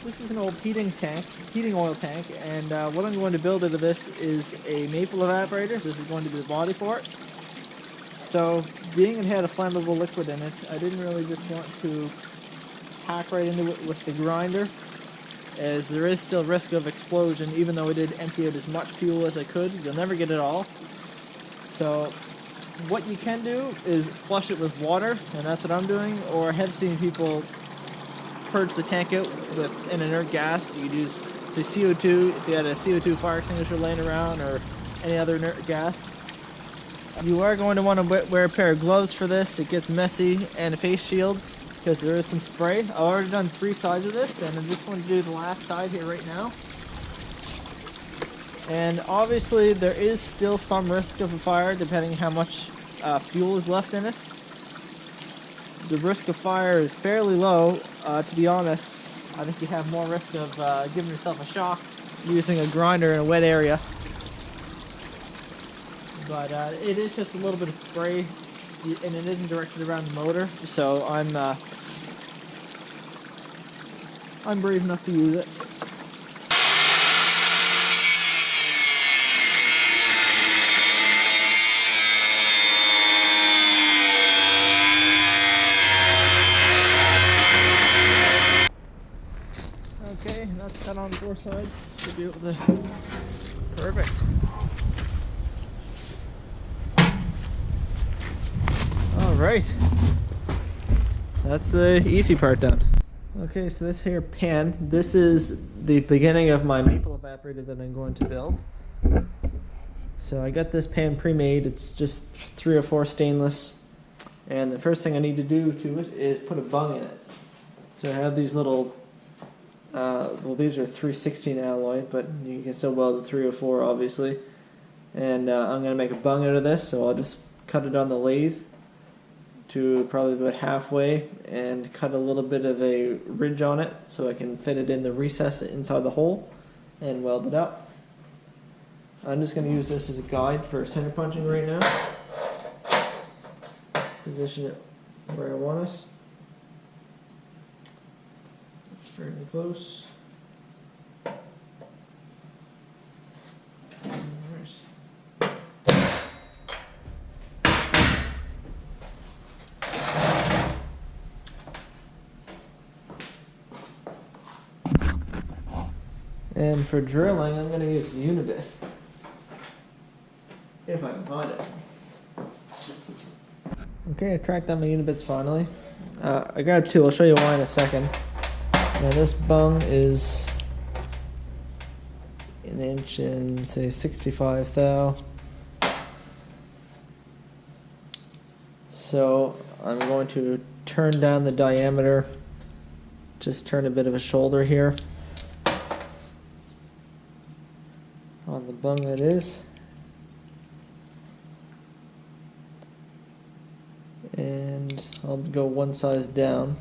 This is an old heating oil tank, and what I'm going to build out of this is a maple evaporator. This is going to be the body for it. So, being it had a flammable liquid in it, I didn't really just want to hack right into it with the grinder, as there is still risk of explosion. Even though I did empty out as much fuel as I could, you'll never get it all. So what you can do is flush it with water, and that's what I'm doing, or I have seen people purge the tank out with an inert gas. You could use, say, CO2, if you had a CO2 fire extinguisher laying around, or any other inert gas. You are going to want to wear a pair of gloves for this. It gets messy, and a face shield, because there is some spray. I've already done 3 sides of this, and I'm just going to do the last side here right now. And obviously there is still some risk of a fire depending how much fuel is left in it. The risk of fire is fairly low, to be honest. I think you have more risk of giving yourself a shock using a grinder in a wet area. But it is just a little bit of spray, and it isn't directed around the motor, so I'm brave enough to use it. Okay, that's cut on 4 sides. Should be able to. Perfect. Alright. That's the easy part done. Okay, so this here pan, this is the beginning of my maple evaporator that I'm going to build. So I got this pan pre-made. It's just 3 or 4 stainless. And the first thing I need to do to it is put a bung in it. So I have these little well, these are 316 alloy, but you can still weld the 304 obviously. And I'm going to make a bung out of this, so I'll just cut it on the lathe to probably about halfway and cut a little bit of a ridge on it so I can fit it in the recess inside the hole and weld it up. I'm just going to use this as a guide for center punching right now. Position it where I want it. Fairly close. And for drilling, I'm going to use a unibit, if I can find it. Okay, I tracked down my unibits finally. I grabbed 2. I'll show you why in a second. Now this bung is 1 inch and say 65 thou. So I'm going to turn down the diameter, just turn a bit of a shoulder here on the bung that is. And I'll go 1 size down.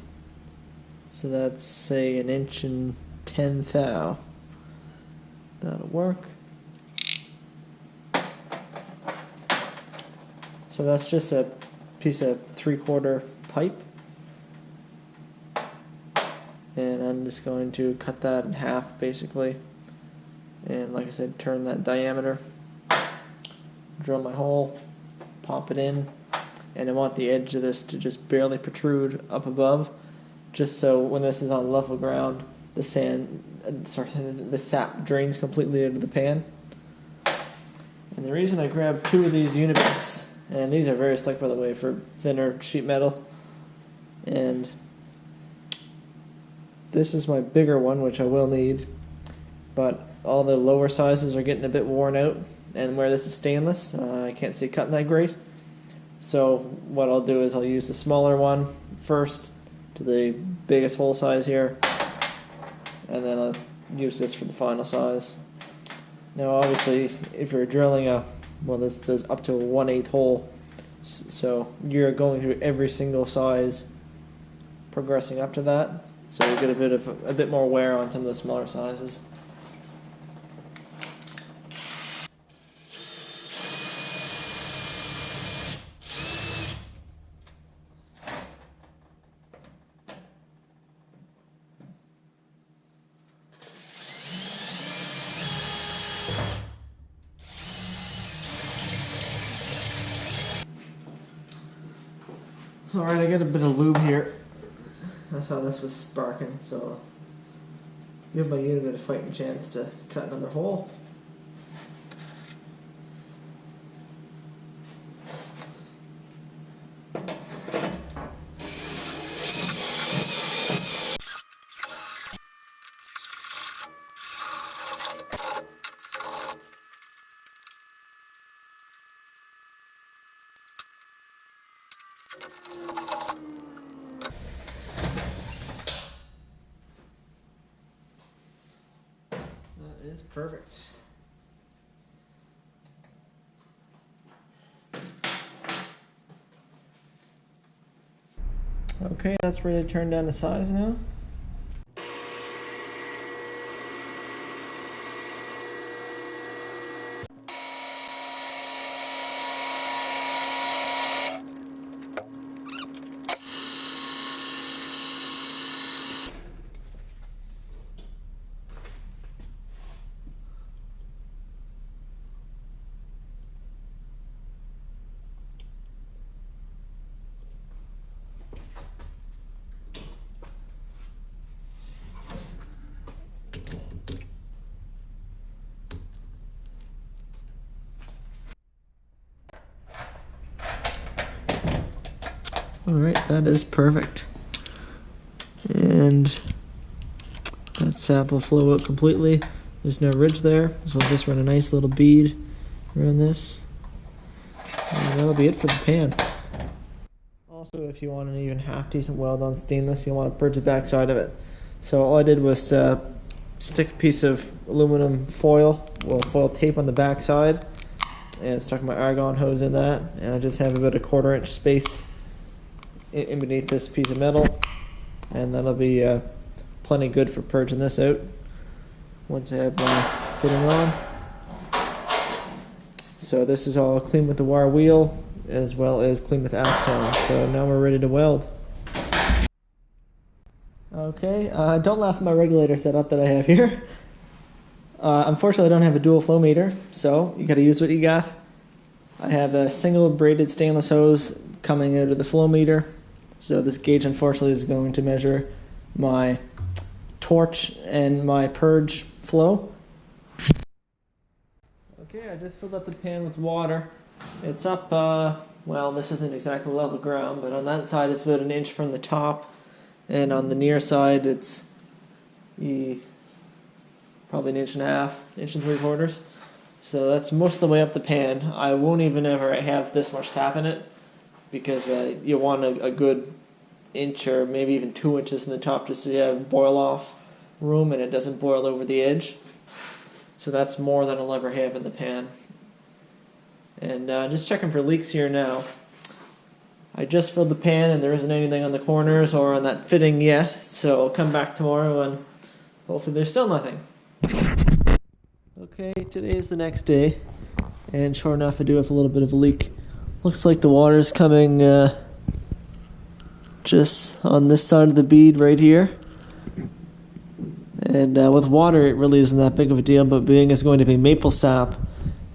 So that's, say, 1 inch and 10 thou. That'll work. So that's just a piece of 3/4 pipe. And I'm just going to cut that in half, basically. And like I said, turn that diameter. Drill my hole. Pop it in. And I want the edge of this to just barely protrude up above, just so when this is on level ground, the sap drains completely out of the pan. And the reason I grabbed 2 of these unibits, and these are very slick by the way for thinner sheet metal, and this is my bigger one, which I will need, but all the lower sizes are getting a bit worn out, and where this is stainless, I can't see cutting that great. So what I'll do is I'll use the smaller one first to the biggest hole size here, and then I'll use this for the final size. Now obviously if you're drilling this does up to a 1/8 hole, so you're going through every single size progressing up to that, so you get a bit more wear on some of the smaller sizes. Alright, I got a bit of lube here. That's how this was sparking, so give my unit a bit of fighting chance to cut another hole. That is perfect. Okay, that's ready to turn down the size now. Alright, that is perfect. And that sap will flow out completely. There's no ridge there, so I'll just run a nice little bead around this. And that'll be it for the pan. Also, if you want an even half decent weld on stainless, you'll want to purge the back side of it. So all I did was stick a piece of aluminum foil, foil tape on the back side, and stuck my argon hose in that, and I just have about a 1/4 inch space in beneath this piece of metal, and that'll be plenty good for purging this out once I have my fitting on. So this is all clean with the wire wheel as well as clean with acetone. So now we're ready to weld. Okay, don't laugh at my regulator setup that I have here. Unfortunately, I don't have a dual flow meter, so you gotta use what you got. I have a single braided stainless hose coming out of the flow meter. So this gauge unfortunately is going to measure my torch and my purge flow. Okay, I just filled up the pan with water. It's up, well, this isn't exactly level ground, but on that side it's about 1 inch from the top, and on the near side it's probably 1.5 inches, 1 3/4. So that's most of the way up the pan. I won't even ever have this much sap in it, because you want a good inch or maybe even 2 inches from the top just so you have boil off room and it doesn't boil over the edge. So that's more than I'll ever have in the pan. And just checking for leaks here now. I just filled the pan and there isn't anything on the corners or on that fitting yet, so I'll come back tomorrow and hopefully there's still nothing. Okay, today is the next day, and sure enough I do have a little bit of a leak. Looks like the water's coming just on this side of the bead right here. And with water it really isn't that big of a deal, but being it's going to be maple sap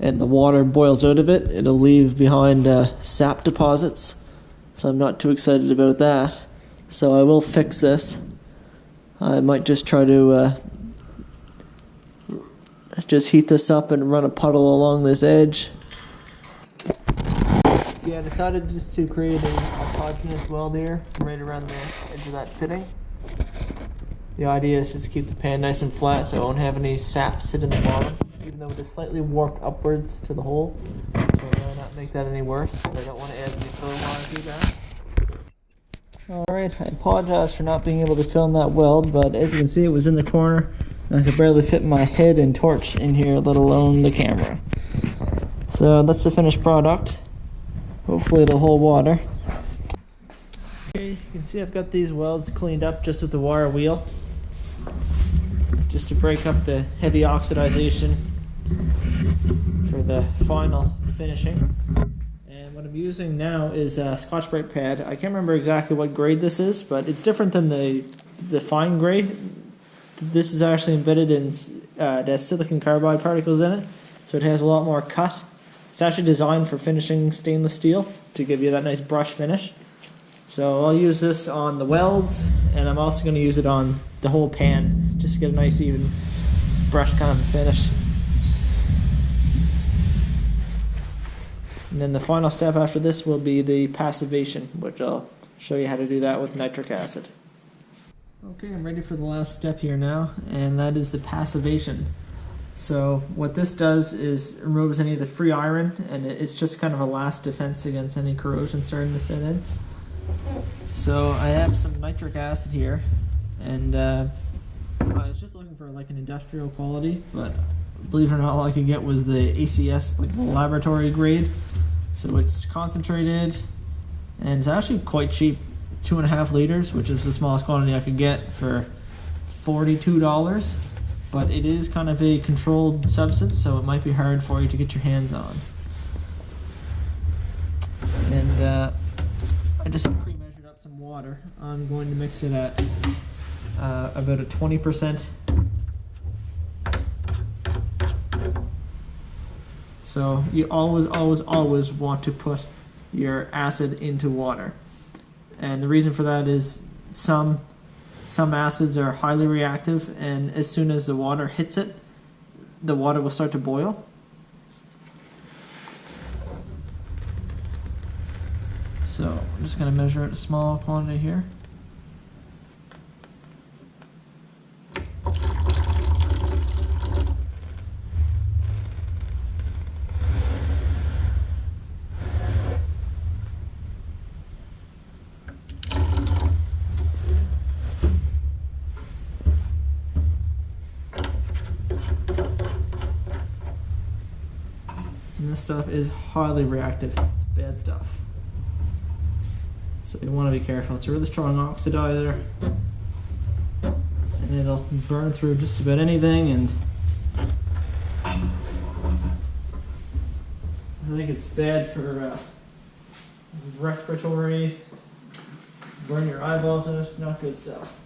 and the water boils out of it, it'll leave behind sap deposits. So I'm not too excited about that. So I will fix this. I might just try to just heat this up and run a puddle along this edge. Yeah, I decided just to create a autogenous weld here right around the edge of that fitting. The idea is just to keep the pan nice and flat so I won't have any sap sit in the bottom, even though it is slightly warped upwards to the hole. So why not make that any worse? But I don't want to add any filler while I do that. Alright, I apologize for not being able to film that weld, but as you can see it was in the corner. I could barely fit my head and torch in here, let alone the camera. So that's the finished product. Hopefully it'll hold water. Okay, you can see I've got these welds cleaned up just with the wire wheel, just to break up the heavy oxidization for the final finishing. And what I'm using now is a Scotch-Brite pad. I can't remember exactly what grade this is, but it's different than the fine grade. This is actually embedded in, it has silicon carbide particles in it, so it has a lot more cut. It's actually designed for finishing stainless steel to give you that nice brush finish. So I'll use this on the welds, and I'm also going to use it on the whole pan, just to get a nice even brush kind of finish. And then the final step after this will be the passivation, which I'll show you how to do that with nitric acid. Okay, I'm ready for the last step here now, and that is the passivation. So what this does is removes any of the free iron, and it's just kind of a last defense against any corrosion starting to set in. So I have some nitric acid here, and I was just looking for like an industrial quality, but believe it or not, all I could get was the ACS, like the laboratory grade. So it's concentrated, and it's actually quite cheap, 2.5 liters, which is the smallest quantity I could get for $42. But it is kind of a controlled substance, so it might be hard for you to get your hands on. And I just pre-measured up some water. I'm going to mix it at about a 20%. So you always want to put your acid into water. And the reason for that is some acids are highly reactive, and as soon as the water hits it, the water will start to boil. So I'm just going to measure out a small quantity here. And this stuff is highly reactive. It's bad stuff. So you want to be careful. It's a really strong oxidizer, and it'll burn through just about anything. And I think it's bad for respiratory, burn your eyeballs in it, not good stuff.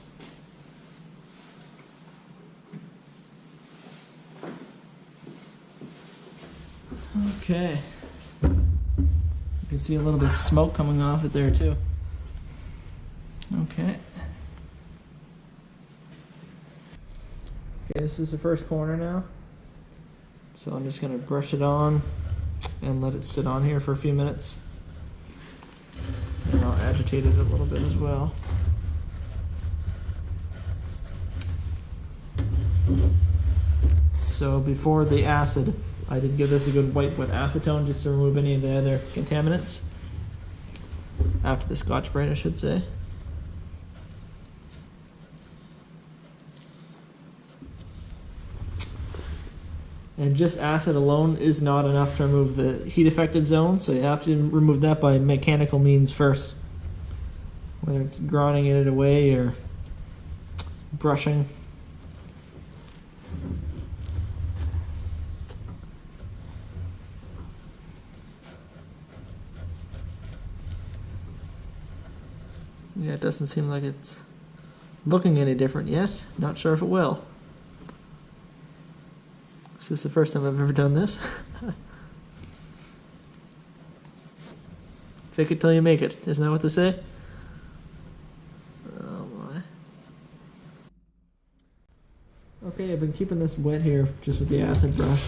Okay. You can see a little bit of smoke coming off it there too. Okay. Okay, this is the first corner now. So I'm just going to brush it on and let it sit on here for a few minutes. And I'll agitate it a little bit as well. So before the acid, I did give this a good wipe with acetone just to remove any of the other contaminants. After the Scotch Brite, I should say. And just acid alone is not enough to remove the heat affected zone, so you have to remove that by mechanical means first. Whether it's grinding it away or brushing. Yeah, it doesn't seem like it's looking any different yet. Not sure if it will. This is the first time I've ever done this. Fake it till you make it. Isn't that what they say? Oh my. Okay, I've been keeping this wet here just with the acid brush.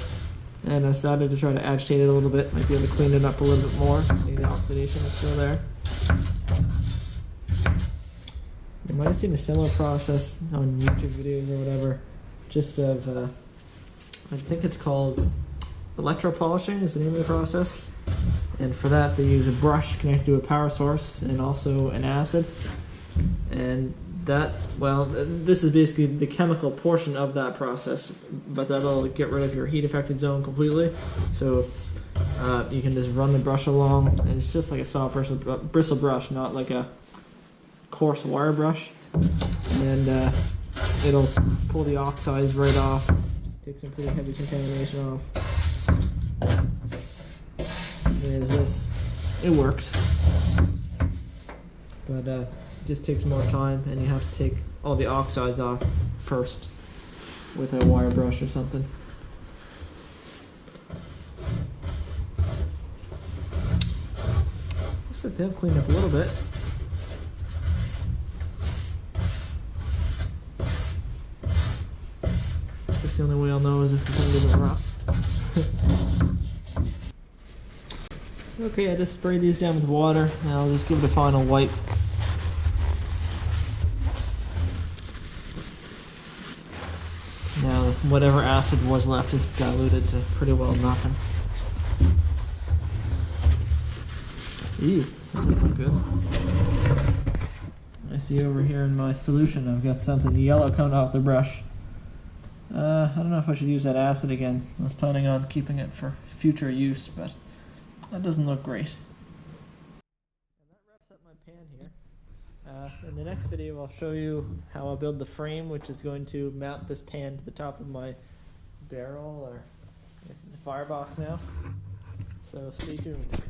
And I decided to try to agitate it a little bit. Might be able to clean it up a little bit more. Maybe the oxidation is still there. You might have seen a similar process on YouTube videos or whatever, just of, I think it's called Electro Polishing is the name of the process. And for that they use a brush connected to a power source and also an acid. And that, well, this is basically the chemical portion of that process, but that'll get rid of your heat affected zone completely. So you can just run the brush along, and it's just like a soft bristle brush, not like a coarse wire brush, and it'll pull the oxides right off, take some pretty heavy contamination off. There's this. It works, but it just takes more time, and you have to take all the oxides off first with a wire brush or something. Looks like they have cleaned up a little bit. That's the only way I'll know is if the thing doesn't rust. Okay, I just sprayed these down with water. Now I'll just give it a final wipe. Now whatever acid was left is diluted to pretty well nothing. Ew, that doesn't look good. I see over here in my solution I've got something yellow coming off the brush. I don't know if I should use that acid again. I was planning on keeping it for future use, but that doesn't look great. And that wraps up my pan here. In the next video I'll show you how I'll build the frame which is going to mount this pan to the top of my barrel, or I guess it's a firebox now. So stay tuned.